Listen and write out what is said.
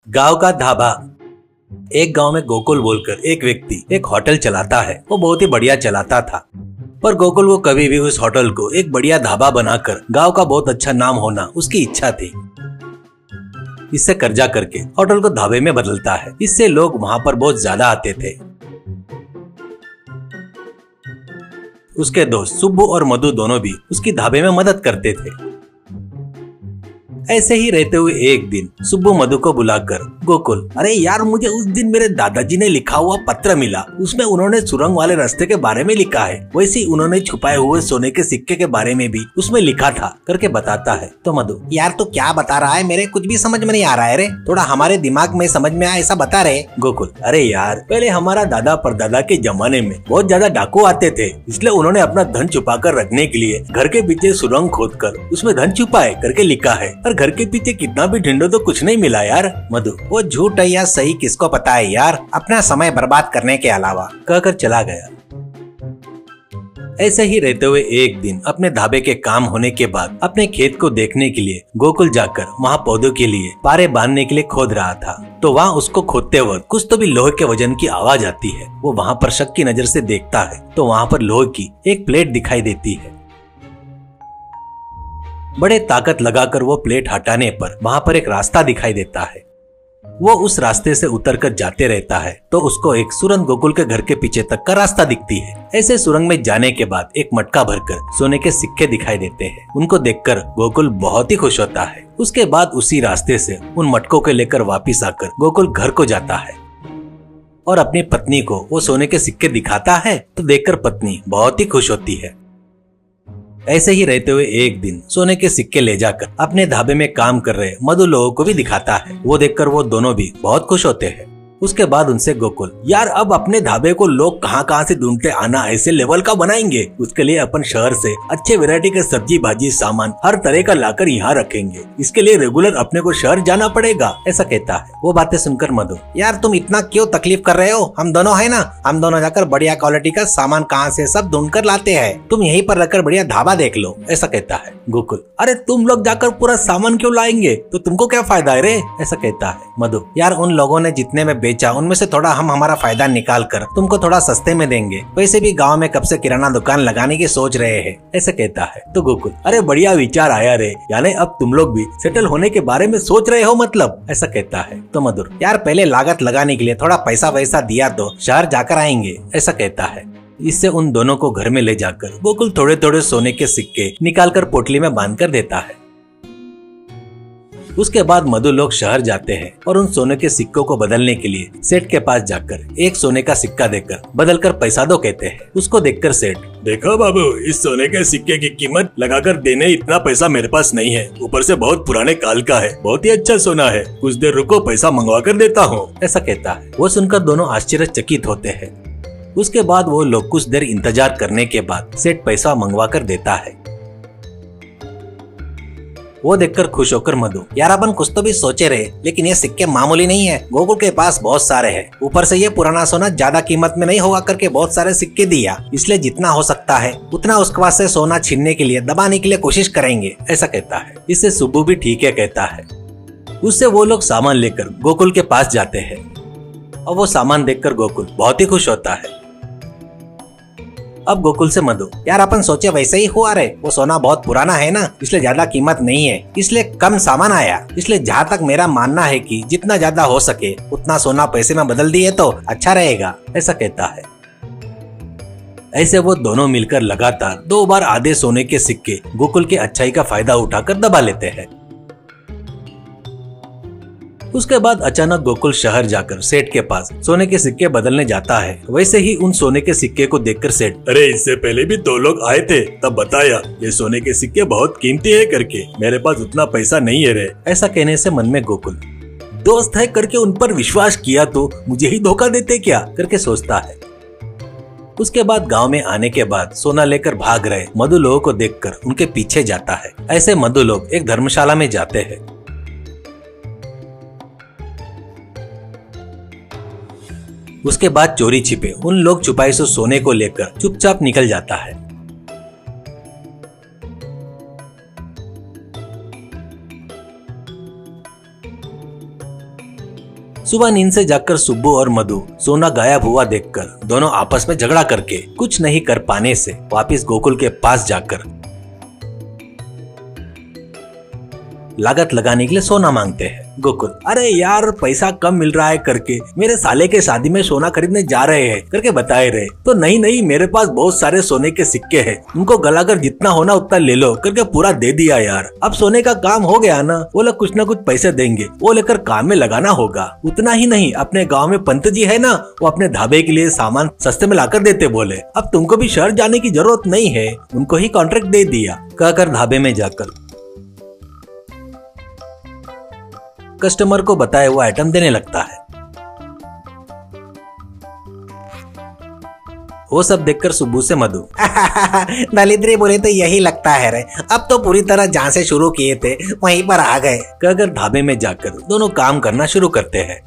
गांव का ढाबा। एक गांव में गोकुल बोलकर एक व्यक्ति एक होटल चलाता है। वो बहुत ही बढ़िया चलाता था, पर गोकुल को कभी भी उस होटल को एक बढ़िया ढाबा बनाकर गांव का बहुत अच्छा नाम होना उसकी इच्छा थी। इससे कर्जा करके होटल को ढाबे में बदलता है। इससे लोग वहां पर बहुत ज्यादा आते थे। उसके दोस्त सुब्बू और मधु दोनों भी उसकी ढाबे में मदद करते थे। ऐसे ही रहते हुए एक दिन सुब्बू मधु को बुलाकर, गोकुल, अरे यार, मुझे उस दिन मेरे दादाजी ने लिखा हुआ पत्र मिला। उसमें उन्होंने सुरंग वाले रास्ते के बारे में लिखा है। वैसे ही उन्होंने छुपाए हुए सोने के सिक्के के बारे में भी उसमें लिखा था, करके बताता है। तो मधु, यार तू क्या बता रहा है, मेरे कुछ भी समझ में नहीं आ रहा है रे, थोड़ा हमारे दिमाग में समझ में आए ऐसा बता रहे। गोकुल, अरे यार, पहले हमारा दादा परदादा के जमाने में बहुत ज्यादा डाकू आते थे, इसलिए उन्होंने अपना धन छुपा कर रखने के लिए घर के पीछे सुरंग खोद कर उसमें धन छुपाए करके लिखा है। और घर के पीछे कितना भी ढूंढो तो कुछ नहीं मिला यार। मधु, वो झूठ है या सही किसको पता है यार, अपना समय बर्बाद करने के अलावा, कहकर चला गया। ऐसे ही रहते हुए एक दिन अपने ढाबे के काम होने के बाद अपने खेत को देखने के लिए गोकुल जाकर वहाँ पौधों के लिए पारे बांधने के लिए खोद रहा था। तो वहाँ उसको खोदते वक्त कुछ तो भी लोहे के वजन की आवाज आती है। वो वहाँ पर शक की नजर से देखता है तो वहाँ पर लोहे की एक प्लेट दिखाई देती है। बड़े ताकत लगाकर वो प्लेट हटाने पर वहाँ पर एक रास्ता दिखाई देता है। वो उस रास्ते से उतरकर जाते रहता है तो उसको एक सुरंग गोकुल के घर के पीछे तक का रास्ता दिखती है। ऐसे सुरंग में जाने के बाद एक मटका भरकर सोने के सिक्के दिखाई देते हैं। उनको देखकर गोकुल बहुत ही खुश होता है। उसके बाद उसी रास्ते से उन मटकों को लेकर वापिस आकर गोकुल घर को जाता है और अपनी पत्नी को वो सोने के सिक्के दिखाता है तो देखकर पत्नी बहुत ही खुश होती है। ऐसे ही रहते हुए एक दिन सोने के सिक्के ले जाकर अपने ढाबे में काम कर रहे मधु लोगों को भी दिखाता है। वो देखकर वो दोनों भी बहुत खुश होते हैं। उसके बाद उनसे गोकुल, यार अब अपने ढाबे को लोग कहाँ कहाँ से ढूंढते आना, ऐसे लेवल का बनाएंगे। उसके लिए अपन शहर से अच्छे वैरायटी के सब्जी भाजी सामान हर तरह का लाकर यहाँ रखेंगे। इसके लिए रेगुलर अपने को शहर जाना पड़ेगा, ऐसा कहता है। वो बातें सुनकर मधु, यार तुम इतना क्यों तकलीफ कर रहे हो, हम दोनों है ना, हम दोनों जाकर बढ़िया क्वालिटी का सामान कहाँ से सब ढूंढ कर लाते हैं, तुम यहीं पर रखकर बढ़िया ढाबा देख लो, ऐसा कहता है। गोकुल, अरे तुम लोग जाकर पूरा सामान क्यों लाएंगे, तो तुमको क्या फायदा है रे, ऐसा कहता है। मधु, यार उन लोगों ने जितने में बेचा उनमें से थोड़ा हम हमारा फायदा निकाल कर तुमको थोड़ा सस्ते में देंगे। वैसे भी गांव में कब से किराना दुकान लगाने की सोच रहे हैं, ऐसे कहता है। तो गोकुल, अरे बढ़िया विचार आया रे, यानी अब तुम लोग भी सेटल होने के बारे में सोच रहे हो मतलब, ऐसा कहता है। तो मधुर, यार पहले लागत लगाने के लिए थोड़ा पैसा वैसा दिया तो शहर जाकर आएंगे, ऐसा कहता है। इससे उन दोनों को घर में ले जाकर गोकुल थोड़े थोड़े सोने के सिक्के निकालकर पोटली में बांध कर देता है। उसके बाद मधु लोग शहर जाते हैं और उन सोने के सिक्कों को बदलने के लिए सेठ के पास जाकर एक सोने का सिक्का देकर बदलकर पैसा दो कहते हैं। उसको देखकर सेठ, देखो बाबू, इस सोने के सिक्के की कीमत लगाकर देने इतना पैसा मेरे पास नहीं है, ऊपर से बहुत पुराने काल का है, बहुत ही अच्छा सोना है, कुछ देर रुको पैसा मंगवा कर देता हूँ, ऐसा कहता है। वो सुनकर दोनों आश्चर्यचकित होते हैं। उसके बाद वो लोग कुछ देर इंतजार करने के बाद सेठ पैसा मंगवा कर देता है। वो देखकर खुश होकर मधु, यार अपन कुछ तो भी सोचे रहे, लेकिन ये सिक्के मामूली नहीं है, गोकुल के पास बहुत सारे हैं, ऊपर से ये पुराना सोना ज्यादा कीमत में नहीं होगा करके बहुत सारे सिक्के दिया, इसलिए जितना हो सकता है उतना उसके पास से सोना छीनने के लिए दबाने के लिए कोशिश करेंगे, ऐसा कहता है। इससे सुब्बू भी ठीक है कहता है। उससे वो लोग सामान लेकर गोकुल के पास जाते हैं और वो सामान देखकर गोकुल बहुत ही खुश होता है। अब गोकुल से मधु, यार अपन सोचे वैसे ही हुआ रे, वो सोना बहुत पुराना है ना, इसलिए ज्यादा कीमत नहीं है, इसलिए कम सामान आया, इसलिए जहाँ तक मेरा मानना है कि जितना ज्यादा हो सके उतना सोना पैसे में बदल दिए तो अच्छा रहेगा, ऐसा कहता है। ऐसे वो दोनों मिलकर लगातार 2 बार आधे सोने के सिक्के गोकुल की अच्छाई का फायदा उठाकर दबा लेते हैं। उसके बाद अचानक गोकुल शहर जाकर सेठ के पास सोने के सिक्के बदलने जाता है। वैसे ही उन सोने के सिक्के को देखकर सेठ, अरे इससे पहले भी 2 लोग आए थे, तब बताया ये सोने के सिक्के बहुत कीमती है करके, मेरे पास उतना पैसा नहीं है रे, ऐसा कहने से मन में गोकुल, दोस्त है करके उन पर विश्वास किया तो मुझे ही धोखा देते क्या करके सोचता है। उसके बाद गांव में आने के बाद सोना लेकर भाग रहे मधु लोगों को देखकर उनके पीछे जाता है। ऐसे मधु लोग एक धर्मशाला में जाते हैं। उसके बाद चोरी छिपे उन लोग छुपाई से सोने को लेकर चुपचाप निकल जाता है। सुबह नींद से जागकर सुब्बू और मधु सोना गायब हुआ देखकर दोनों आपस में झगड़ा करके कुछ नहीं कर पाने से वापिस गोकुल के पास जाकर लागत लगाने के लिए सोना मांगते हैं। गोकुल, अरे यार पैसा कम मिल रहा है करके मेरे साले के शादी में सोना खरीदने जा रहे हैं करके बताए रहे तो नहीं मेरे पास बहुत सारे सोने के सिक्के हैं, उनको गलाकर जितना होना उतना ले लो करके पूरा दे दिया यार। अब सोने का काम हो गया ना, वो लोग कुछ ना कुछ पैसे देंगे, वो लेकर काम में लगाना होगा। उतना ही नहीं, अपने गाँव में पंत जी है ना, वो अपने ढाबे के लिए सामान सस्ते में लाकर देते बोले। अब तुमको भी शहर जाने की जरूरत नहीं है, उनको ही कॉन्ट्रैक्ट दे दिया। कहकर ढाबे में जाकर कस्टमर को बताया हुआ आइटम देने लगता है। वो सब देखकर सुब्बू से मधु, दलिद्री बोले तो यही लगता है रे, अब तो पूरी तरह जहाँ से शुरू किए थे वहीं पर आ गए। कहकर ढाबे में जाकर दोनों काम करना शुरू करते हैं।